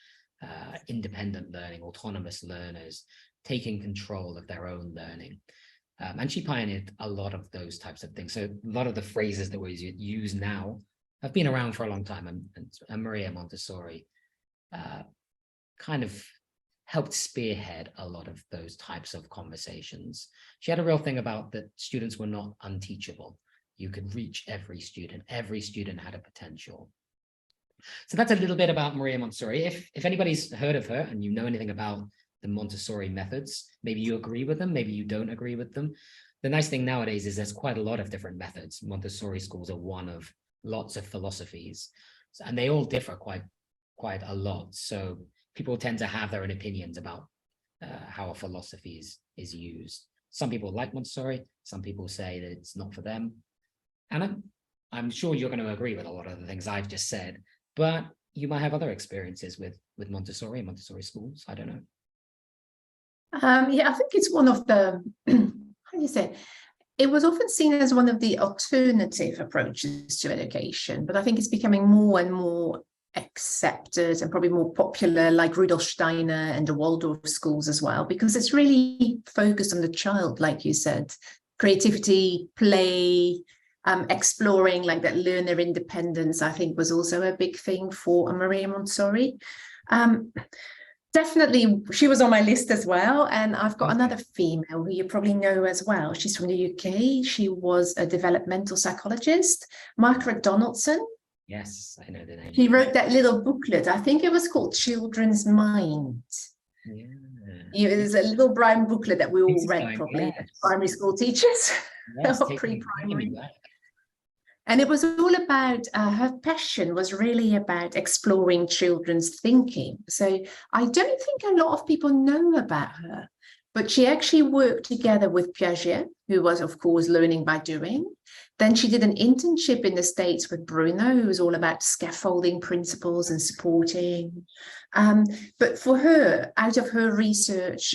Speaker 1: independent learning, autonomous learners, taking control of their own learning. And she pioneered a lot of those types of things. So a lot of the phrases that we use now have been around for a long time. And Maria Montessori kind of helped spearhead a lot of those types of conversations. She had a real thing about that students were not unteachable. You could reach every student. Every student had a potential. So that's a little bit about Maria Montessori. If anybody's heard of her and you know anything about the Montessori methods, maybe you agree with them, maybe you don't agree with them. The nice thing nowadays is there's quite a lot of different methods. Montessori schools are one of lots of philosophies, and they all differ quite a lot. So people tend to have their own opinions about how a philosophy is used. Some people like Montessori, some people say that it's not for them. And I'm sure you're going to agree with a lot of the things I've just said, but you might have other experiences with Montessori and Montessori schools. I don't know.
Speaker 2: Yeah, I think it's one of the, how do you say, it was often seen as one of the alternative approaches to education, but I think it's becoming more and more accepted and probably more popular, like Rudolf Steiner and the Waldorf schools as well, because it's really focused on the child, like you said, creativity, play, exploring, like that learner independence, I think was also a big thing for Maria Montessori. Definitely, she was on my list as well. And I've got another female who you probably know as well. She's from the UK. She was a developmental psychologist, Margaret Donaldson.
Speaker 1: Yes, I know the name.
Speaker 2: She wrote that little booklet. I think it was called Children's Mind.
Speaker 1: Yeah.
Speaker 2: It was a little brown booklet that we all read probably
Speaker 1: yes.
Speaker 2: as primary school teachers,
Speaker 1: Yes,
Speaker 2: or pre-primary. And it was all about, her passion was really about exploring children's thinking. So I don't think a lot of people know about her, but she actually worked together with Piaget, who was, of course, learning by doing. Then she did an internship in the States with Bruno, who was all about scaffolding principles and supporting. But for her, out of her research,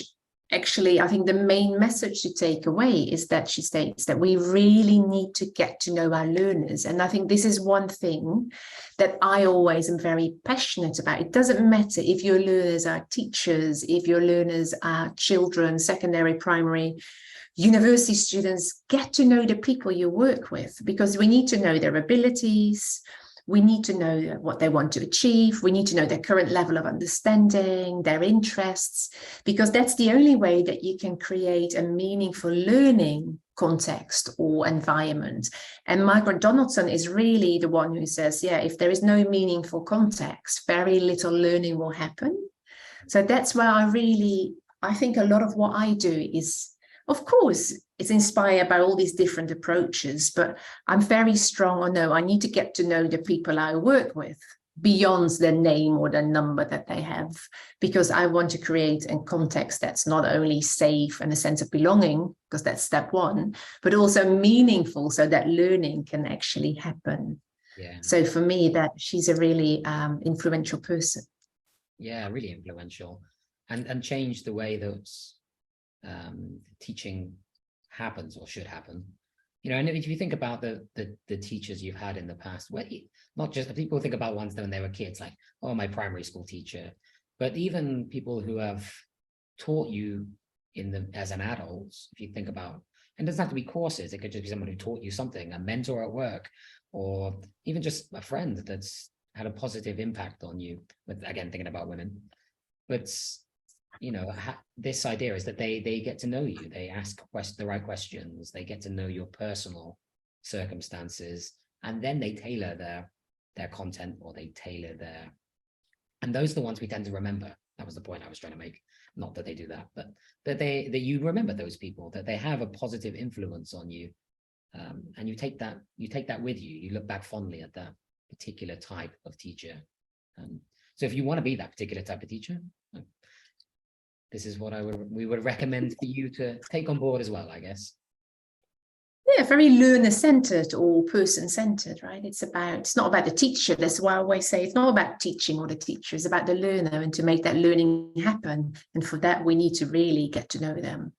Speaker 2: actually, I think the main message to take away is that she states that we really need to get to know our learners. And I think this is one thing that I always am very passionate about. It doesn't matter if your learners are teachers, if your learners are children, secondary, primary, university students, get to know the people you work with, because we need to know their abilities. We need to know what they want to achieve. We need to know their current level of understanding, their interests, because that's the only way that you can create a meaningful learning context or environment. And Margaret Donaldson is really the one who says, yeah, if there is no meaningful context, very little learning will happen. So that's where I think a lot of what I do is, of course, it's inspired by all these different approaches, but I'm very strong on, no, I need to get to know the people I work with beyond the name or the number that they have, because I want to create a context that's not only safe and a sense of belonging, because that's step one, but also meaningful so that learning can actually happen. Yeah. So for me, that she's a really influential person. Yeah,
Speaker 1: really influential, and changed the way that teaching happens or should happen. You know, and if you think about the teachers you've had in the past, where not just people think about ones when they were kids, like, oh, my primary school teacher, but even people who have taught you as an adult, if you think about, and it doesn't have to be courses, it could just be someone who taught you something, a mentor at work, or even just a friend that's had a positive impact on you, with, again, thinking about women. But you know, this idea is that they get to know you, they ask the right questions, they get to know your personal circumstances, and then they tailor their content, or they tailor and those are the ones we tend to remember. That was the point I was trying to make. Not that they do that, but that you remember those people, that they have a positive influence on you, and you take that with you. You look back fondly at that particular type of teacher. So if you want to be that particular type of teacher, this is what we would recommend for you to take on board as well, I guess.
Speaker 2: Yeah, very learner-centered or person-centered, right? It's not about the teacher. That's why I always say it's not about teaching or the teacher. It's about the learner, and to make that learning happen. And for that, we need to really get to know them.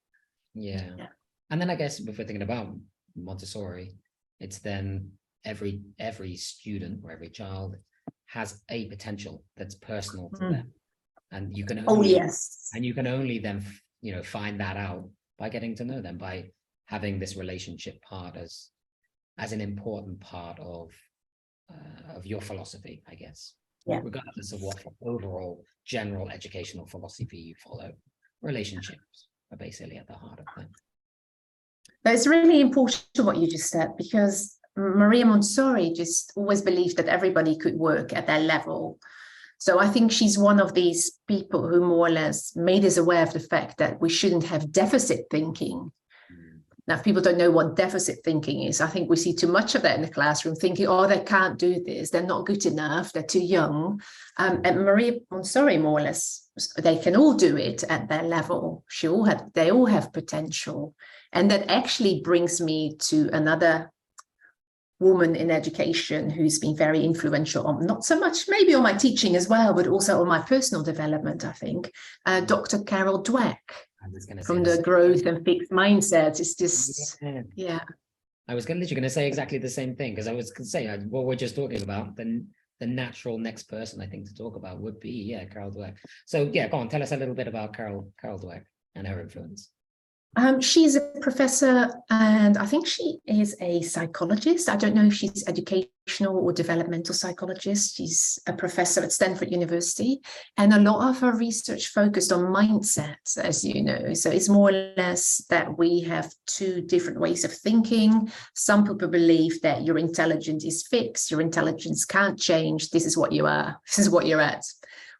Speaker 1: Yeah. And then I guess if we're thinking about Montessori, it's then every student or every child has a potential that's personal to them. And you can only, and you can only then, find that out by getting to know them, by having this relationship part as an important part of your philosophy, I guess.
Speaker 2: Yeah.
Speaker 1: Regardless of what overall general educational philosophy you follow, relationships are basically at the heart of things.
Speaker 2: But it's really important what you just said, because Maria Montessori just always believed that everybody could work at their level. So I think she's one of these people who more or less made us aware of the fact that we shouldn't have deficit thinking. Now, if people don't know what deficit thinking is, I think we see too much of that in the classroom, thinking, oh, they can't do this, they're not good enough, they're too young. And Maria Montessori, more or less, they can all do it at their level. They all have potential. And that actually brings me to another woman in education who's been very influential on, not so much maybe on my teaching as well, but also on my personal development, I think, Dr. Carol Dweck. From the growth and fixed mindset. It's just, yeah.
Speaker 1: I was literally going to say exactly the same thing, because I was going to say what we're just talking about, then the natural next person I think to talk about would be, Carol Dweck. So yeah, go on, tell us a little bit about Carol Dweck and her influence.
Speaker 2: She's a professor, and I think she is a psychologist. I don't know if she's educational or developmental psychologist. She's a professor at Stanford University, and a lot of her research focused on mindsets, as you know. So it's more or less that we have two different ways of thinking. Some people believe that your intelligence is fixed, your intelligence can't change. This is what you are. This is what you're at.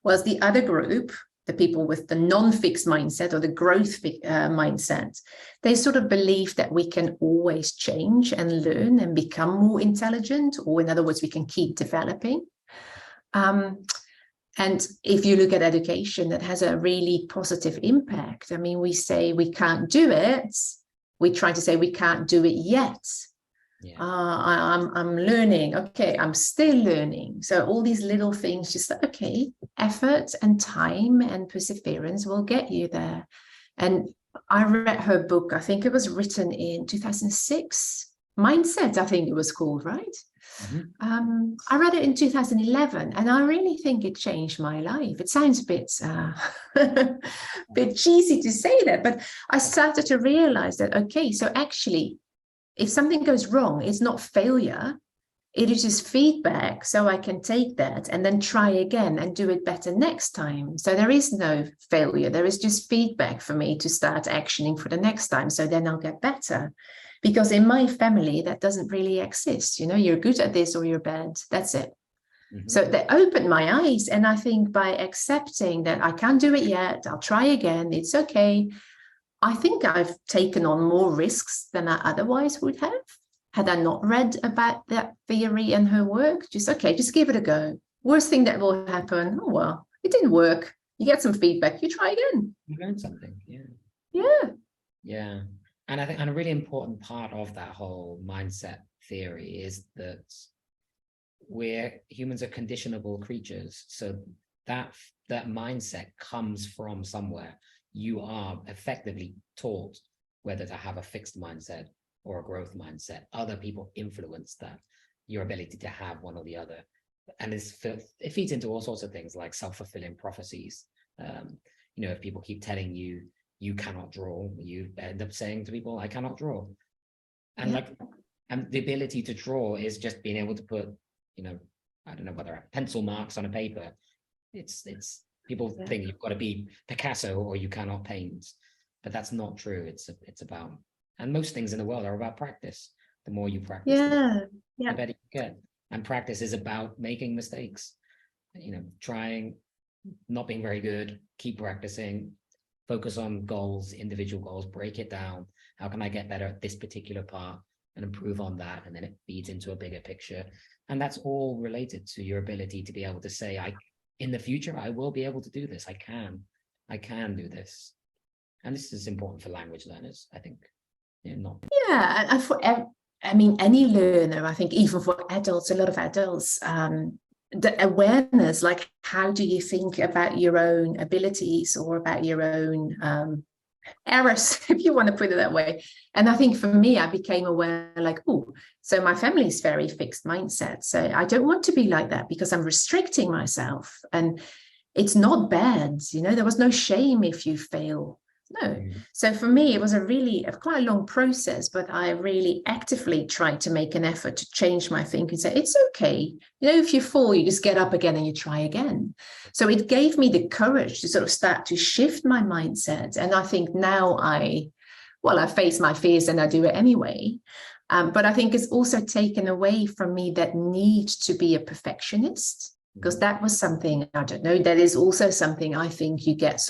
Speaker 2: Whereas the other group, the people with the non-fixed mindset or the growth mindset, they sort of believe that we can always change and learn and become more intelligent, or in other words, we can keep developing. And if you look at education, that has a really positive impact. I mean, we say we can't do it. We try to say we can't do it yet. Yeah. I'm learning. Okay, I'm still learning. So all these little things, just okay, effort and time and perseverance will get you there. And I read her book. I think it was written in 2006. Mindset, I think it was called, right? Mm-hmm. I read it in 2011, and I really think it changed my life. It sounds a bit cheesy to say that, but I started to realize that, okay, so actually, if something goes wrong, it's not failure. It is just feedback. So I can take that and then try again and do it better next time. So there is no failure. There is just feedback for me to start actioning for the next time. So then I'll get better. Because in my family, that doesn't really exist. You know, you're good at this or you're bad. That's it. Mm-hmm. So that opened my eyes. And I think by accepting that I can't do it yet, I'll try again. It's okay. I think I've taken on more risks than I otherwise would have had I not read about that theory and her work. Just give it a go. Worst thing that will happen, oh well, it didn't work. You get some feedback, you try again.
Speaker 1: You learn something, yeah. And I think a really important part of that whole mindset theory is that humans are conditionable creatures. So that mindset comes from somewhere. You are effectively taught whether to have a fixed mindset or a growth mindset. Other people influence that, your ability to have one or the other. And it feeds into all sorts of things like self-fulfilling prophecies. If people keep telling you, you cannot draw, you end up saying to people, I cannot draw. And and the ability to draw is just being able to put, I don't know whether pencil marks on a paper. It's people think you've got to be Picasso or you cannot paint, but that's not true. It's about, and most things in the world are about practice. The more you practice, the better you get. And practice is about making mistakes, trying, not being very good, keep practicing, focus on goals, individual goals, break it down. How can I get better at this particular part and improve on that? And then it feeds into a bigger picture. And that's all related to your ability to be able to say, in the future, I will be able to do this. I can do this. And this is important for language learners, I think.
Speaker 2: Yeah, and I mean, any learner, I think, even for adults, a lot of adults, the awareness, like how do you think about your own abilities or about your own errors, if you want to put it that way. And I think for me, I became aware, like, oh, so my family is very fixed mindset. So I don't want to be like that because I'm restricting myself. And it's not bad, there was no shame if you fail. No. So for me, it was quite a long process, but I really actively tried to make an effort to change my thinking and say, it's okay. If you fall, you just get up again and you try again. So it gave me the courage to sort of start to shift my mindset. And I think now I face my fears and I do it anyway. But I think it's also taken away from me that need to be a perfectionist, because that was something, I don't know, that is also something I think you get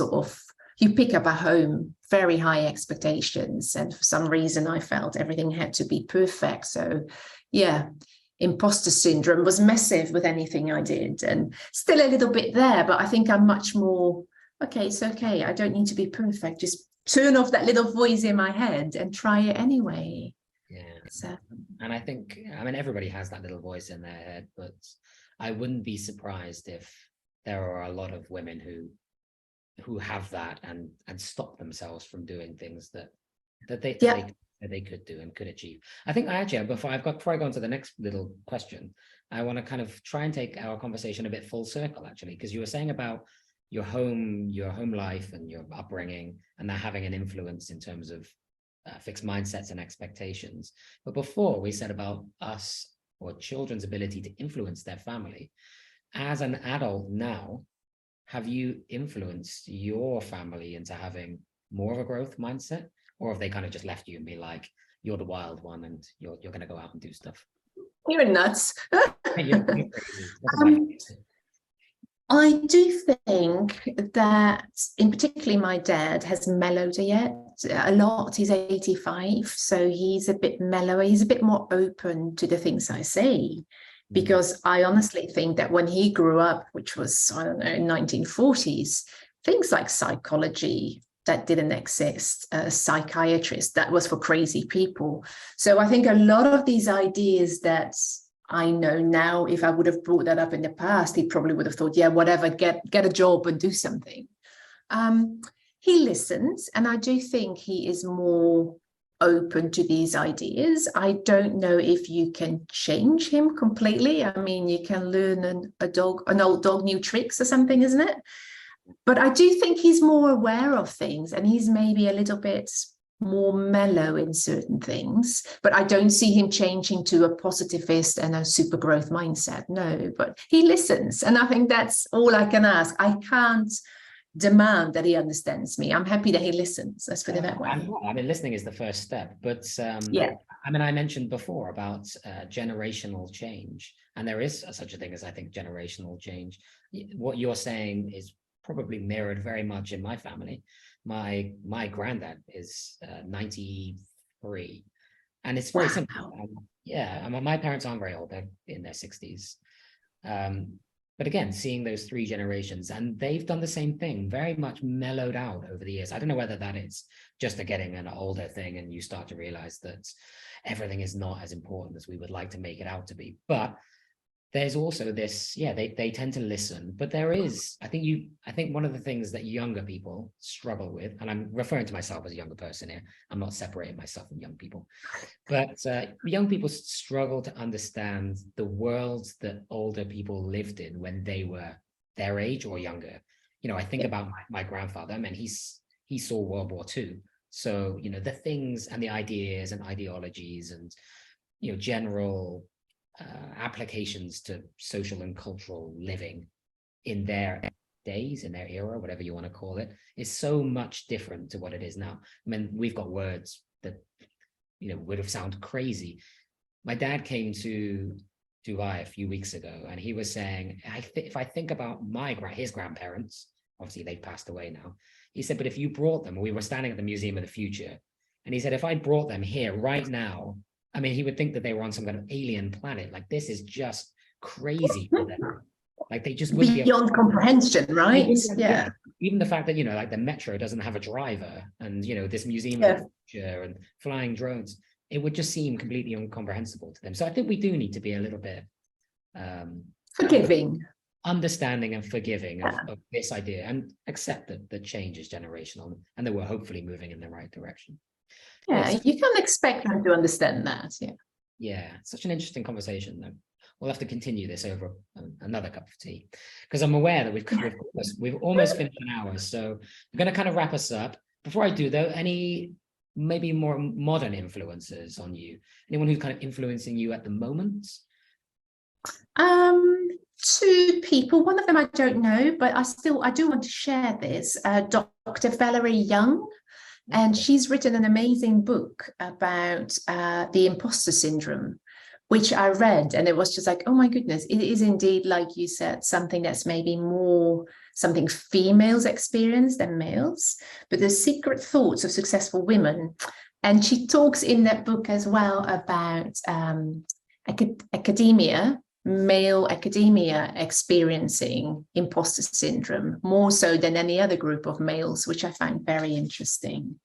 Speaker 2: you pick up at home, very high expectations. And for some reason, I felt everything had to be perfect. So yeah, imposter syndrome was massive with anything I did, and still a little bit there, but I think I'm much more, okay, it's okay. I don't need to be perfect. Just turn off that little voice in my head and try it anyway.
Speaker 1: Yeah.
Speaker 2: So,
Speaker 1: and I think, everybody has that little voice in their head, but I wouldn't be surprised if there are a lot of women who have that and stop themselves from doing things that they could do and could achieve. I think before I go on to the next little question, I want to kind of try and take our conversation a bit full circle, actually, because you were saying about your home life and your upbringing and that having an influence in terms of fixed mindsets and expectations. But before, we said about us or children's ability to influence their family. As an adult now, have you influenced your family into having more of a growth mindset, or have they kind of just left you and be like, you're the wild one and you're going to go out and do stuff?
Speaker 2: You're nuts.
Speaker 1: You're crazy.
Speaker 2: I do think that, in particularly my dad has mellowed a lot. He's 85, so he's a bit mellower. He's a bit more open to the things I say. Because I honestly think that when he grew up, which was, I don't know, 1940s, things like psychology, that didn't exist, psychiatrist, that was for crazy people. So I think a lot of these ideas that I know now, if I would have brought that up in the past, he probably would have thought, yeah, whatever, get a job and do something. He listens, and I do think he is more open to these ideas. I don't know if you can change him completely. I mean, you can learn an old dog new tricks or something, isn't it? But I do think he's more aware of things, and he's maybe a little bit more mellow in certain things. But I don't see him changing to a positivist and a super growth mindset. No, but he listens. And I think that's all I can ask. I can't demand that he understands me. I'm happy that he listens. Let's put it that way.
Speaker 1: Listening is the first step. But I mentioned before about generational change, and there is such a thing as, I think, generational change. What you're saying is probably mirrored very much in my family. My granddad is 93, and it's very simple. My parents aren't very old; they're in their 60s. But again, seeing those three generations, and they've done the same thing, very much mellowed out over the years. I don't know whether that is just getting an older thing and you start to realize that everything is not as important as we would like to make it out to be. But there's also this, they tend to listen. But there is, I think one of the things that younger people struggle with, and I'm referring to myself as a younger person here, I'm not separating myself from young people, but young people struggle to understand the worlds that older people lived in when they were their age or younger. I think about my grandfather. I mean, he saw World War II. So, the things and the ideas and ideologies and, general applications to social and cultural living in their days, in their era, whatever you want to call it, is so much different to what it is now. I mean, we've got words that, would have sounded crazy. My dad came to Dubai a few weeks ago, and he was saying, if I think about his grandparents, obviously they've passed away now. He said, but if you brought them, we were standing at the Museum of the Future, and he said, if I brought them here right now, I mean, he would think that they were on some kind of alien planet. Like, this is just crazy for them. Like, they just wouldn't
Speaker 2: beyond comprehension, right?
Speaker 1: Yeah. Even the fact that, like the metro doesn't have a driver, and, this museum of the future and flying drones. it would just seem completely incomprehensible to them. So I think we do need to be a little bit
Speaker 2: forgiving,
Speaker 1: understanding and forgiving of this idea, and accept that the change is generational and that we're hopefully moving in the right direction.
Speaker 2: Yeah,
Speaker 1: so,
Speaker 2: you can't expect them to understand that.
Speaker 1: Yeah, such an interesting conversation though. We'll have to continue this over another cup of tea, because I'm aware that we've almost finished an hour. So I'm going to kind of wrap us up. Before I do though, any maybe more modern influences on you? Anyone who's kind of influencing you at the moment?
Speaker 2: Two people. One of them I don't know, but I do want to share this. Dr. Valerie Young, and she's written an amazing book about the imposter syndrome, which I read, and it was just like, oh my goodness, it is indeed, like you said, something that's maybe more something females experience than males, but the secret thoughts of successful women. And she talks in that book as well about academia, male academia experiencing imposter syndrome more so than any other group of males, which I find very interesting.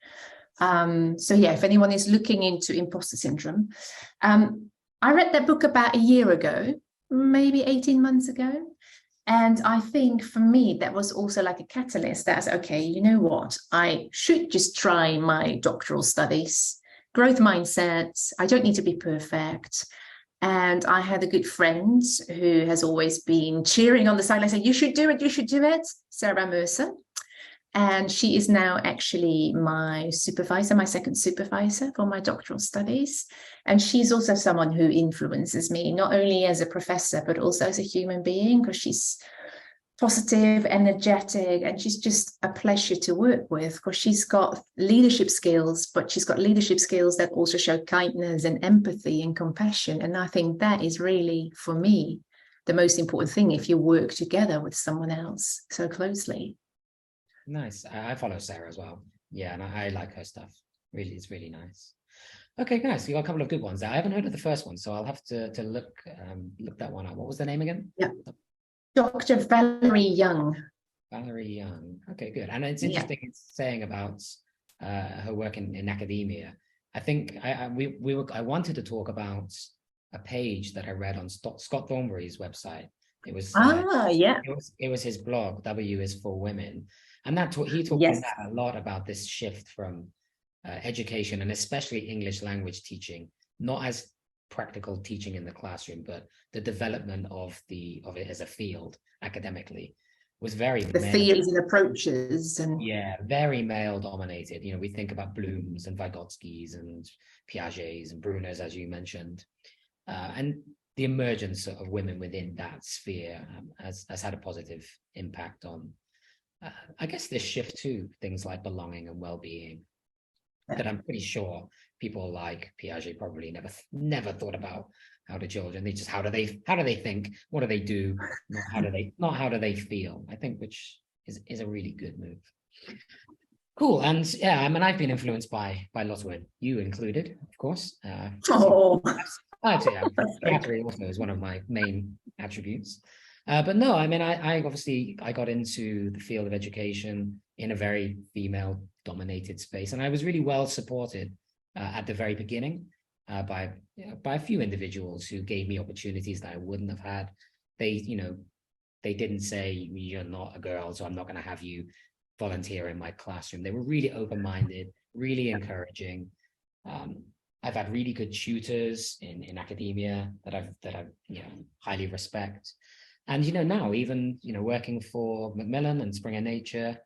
Speaker 2: So yeah, if anyone is looking into imposter syndrome, I read that book about a year ago, maybe 18 months ago. And I think for me, that was also like a catalyst. That's okay, you know what? I should just try my doctoral studies, growth mindset. I don't need to be perfect. And I had a good friend who has always been cheering on the sideline, saying, you should do it, Sarah Mercer. And she is now actually my supervisor, my second supervisor for my doctoral studies. And she's also someone who influences me, not only as a professor, but also as a human being, because she's positive, energetic, and she's just a pleasure to work with, because she's got leadership skills, but she's got leadership skills that also show kindness and empathy and compassion. And I think that is really, for me, the most important thing if you work together with someone else so closely.
Speaker 1: Nice. I follow Sarah as well. Yeah, and I like her stuff. Really, it's really nice. Okay, guys, you got a couple of good ones there. I haven't heard of the first one, so I'll have to look that one up. What was the name again?
Speaker 2: Yeah, Dr. Valerie Young.
Speaker 1: Valerie Young. Okay, good. And it's interesting saying about her work in academia. I think I wanted to talk about a page that I read on Scott Thornberry's website. It was it was his blog, W is for Women. And he talked in that a lot about this shift from education, and especially English language teaching, not as practical teaching in the classroom, but the development of it as a field academically was very
Speaker 2: the theories and approaches, and
Speaker 1: very male dominated. You know, we think about Blooms and Vygotskis and Piagets and Bruners, as you mentioned, and the emergence of women within that sphere has had a positive impact on I guess this shift to things like belonging and well-being that I'm pretty sure people like Piaget probably never thought about how to children. They just how do they think, what do they do, not how do they feel, I think, which is a really good move. Cool. And yeah, I mean, I've been influenced by lots of women, you included, of course. Flattery also is one of my main attributes. But no, I mean, I obviously got into the field of education in a very female-dominated space, and I was really well supported at the very beginning by a few individuals who gave me opportunities that I wouldn't have had. They didn't say, you're not a girl, so I'm not going to have you volunteer in my classroom. They were really open-minded, really encouraging. I've had really good tutors in academia that I highly respect. And, now even, working for Macmillan and Springer Nature,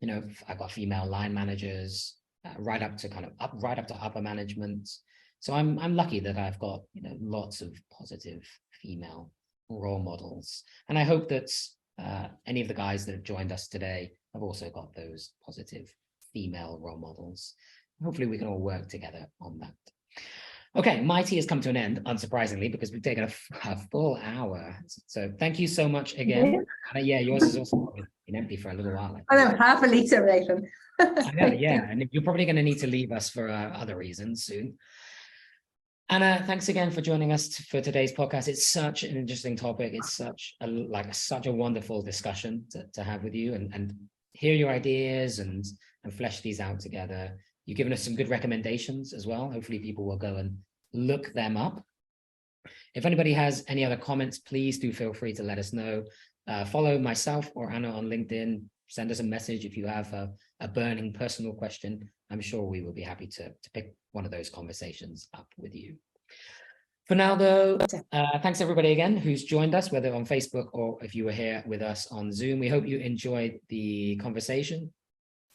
Speaker 1: I've got female line managers right up to upper management. So I'm lucky that I've got, lots of positive female role models. And I hope that any of the guys that have joined us today have also got those positive female role models. Hopefully we can all work together on that. Okay, my tea has come to an end, unsurprisingly, because we've taken a full hour. So thank you so much again. Yours has also been empty for a little while.
Speaker 2: I know, half a litre, Nathan.
Speaker 1: I know, and you're probably going to need to leave us for other reasons soon. Anna, thanks again for joining us for today's podcast. It's such an interesting topic. It's such a wonderful discussion to have with you and hear your ideas and flesh these out together. You've given us some good recommendations as well. Hopefully people will go and look them up. If anybody has any other comments, please do feel free to let us know. Follow myself or Anna on LinkedIn. Send us a message if you have a burning personal question. I'm sure we will be happy to pick one of those conversations up with you. For now, though, thanks everybody again who's joined us, whether on Facebook or if you were here with us on Zoom. We hope you enjoyed the conversation.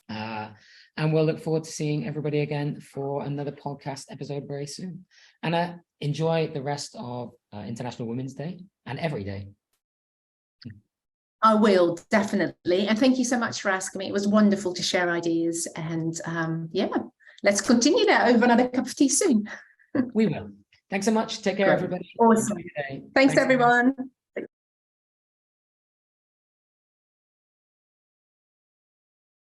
Speaker 1: And we'll look forward to seeing everybody again for another podcast episode very soon. And enjoy the rest of International Women's Day and every day.
Speaker 2: I will, definitely. And thank you so much for asking me. It was wonderful to share ideas. And yeah, let's continue that over another cup of tea soon.
Speaker 1: We will. Thanks so much. Take care, everybody.
Speaker 2: Awesome. Thanks everyone.